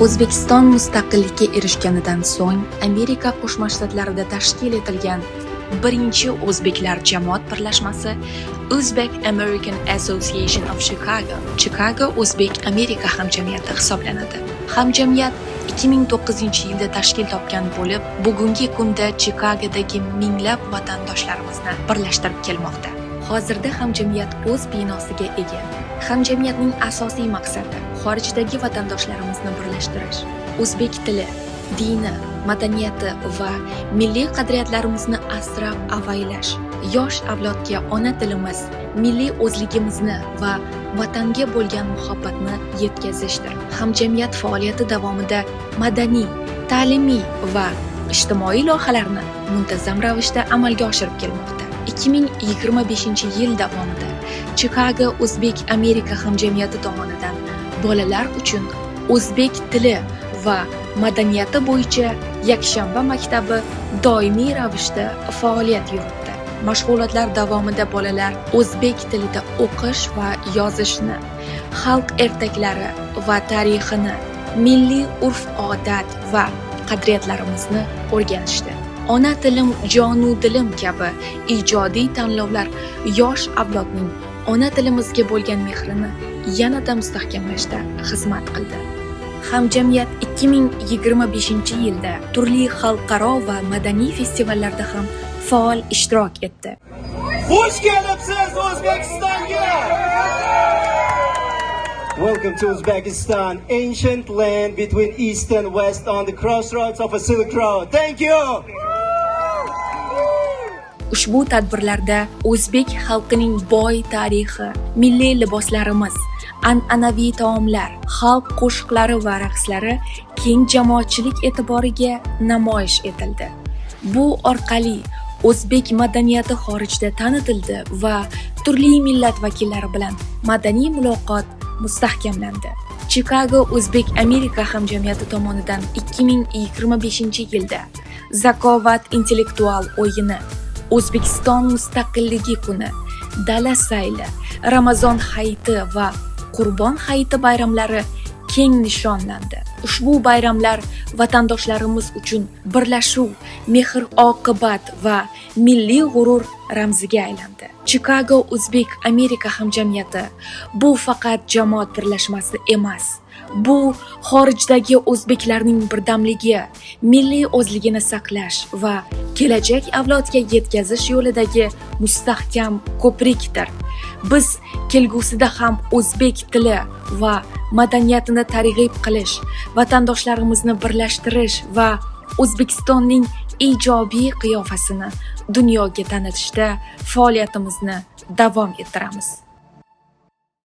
O'zbekiston mustaqillikka erishganidan so'ng Amerika Qo'shma Shtatlarida tashkil etilgan birinchi o'zbeklar jamoat birlashmasi Uzbek American Association of Chicago O'zbek Amerika hamjamiyati hisoblanadi. Hamjamiyat 2009-yilda tashkil topgan bo'lib, bugungi kunda Chikagodagi minglab vatandoshlarimizni birlashtirib kelmoqda. Hozirda hamjamiyat o'z binosiga ega. Hamjamiyatning asosiy maqsadi xorijdagi vatandoshlarimizni birlashtirish, o'zbek tili, dini, madaniyati va milliy qadriyatlarimizni asrab-avaylash, yosh avlodga ona tilimiz, milliy o'zligimizni va vatanga bo'lgan muhabbatni yetkazishdir. Hamjamiyat faoliyati davomida madaniy, ta'limiy va ijtimoiy loyihalarni muntazam ravishda amalga oshirib kelmoqda. 2025-yil davomida Chicago O'zbek Amerika hamjamiyati tomonidan bolalar uchun o'zbek tili va madaniyati bo'yicha yakshanba maktabi doimiy ravishda faoliyat yuritdi. Mashg'ulotlar davomida bolalar o'zbek tilida o'qish va yozishni, xalq ertaklari va tarixini, milliy urf-odat va qadriyatlarimizni o'rganishdi. Ona tilim, jonu dilim kabi ijodiy tanlovlar yosh avlodning ona tilimizga bo'lgan mehrini yanada mustahkamlashda xizmat qildi. Hamjamiyat 2025-yilda turli xalqaro va madaniy festivallarda ham faol ishtirok etdi. Xush kelibsiz O'zbekistonga! Welcome to Uzbekistan, ancient land between east and west on the crossroads of a Silk Road. Thank you! Ushbu tadbirlarda o'zbek xalqining boy tarixi, milliy liboslarimiz, an'anaviy taomlar, xalq qo'shiqlari va raqslari keng jamoatchilik e'tiboriga namoyish etildi. Bu orqali o'zbek madaniyati xorijda tanitildi va turli millat vakillari bilan madaniy muloqot mustahkamlandi. Chicago O'zbek Amerika hamjamiyati tomonidan 2025-yilda Zakovat intellektual o'yini, O'zbekiston mustaqilligi kuni, Dala sayli, Ramazon hayiti va Qurbon hayiti bayramlari keng nishonlandi. Ushbu bayramlar vatandoshlarimiz uchun birlashuv, mehr-oqibat va milliy g'urur ramziga aylandi. Chicago O'zbek Amerika hamjamiyati bu faqat jamoat birlashmasi emas. Bu xorijdagi o'zbeklarning birdamligi, milliy o'zligini saqlash va kelajak avlodga yetkazish yo'lidagi mustahkam ko'prikdir. Biz kelgusida ham o'zbek tili va madaniyatini targ'ib qilish, vatandoshlarimizni birlashtirish va O'zbekistonning ijobiy qiyofasini dunyoga tanitishda faoliyatimizni davom ettiramiz.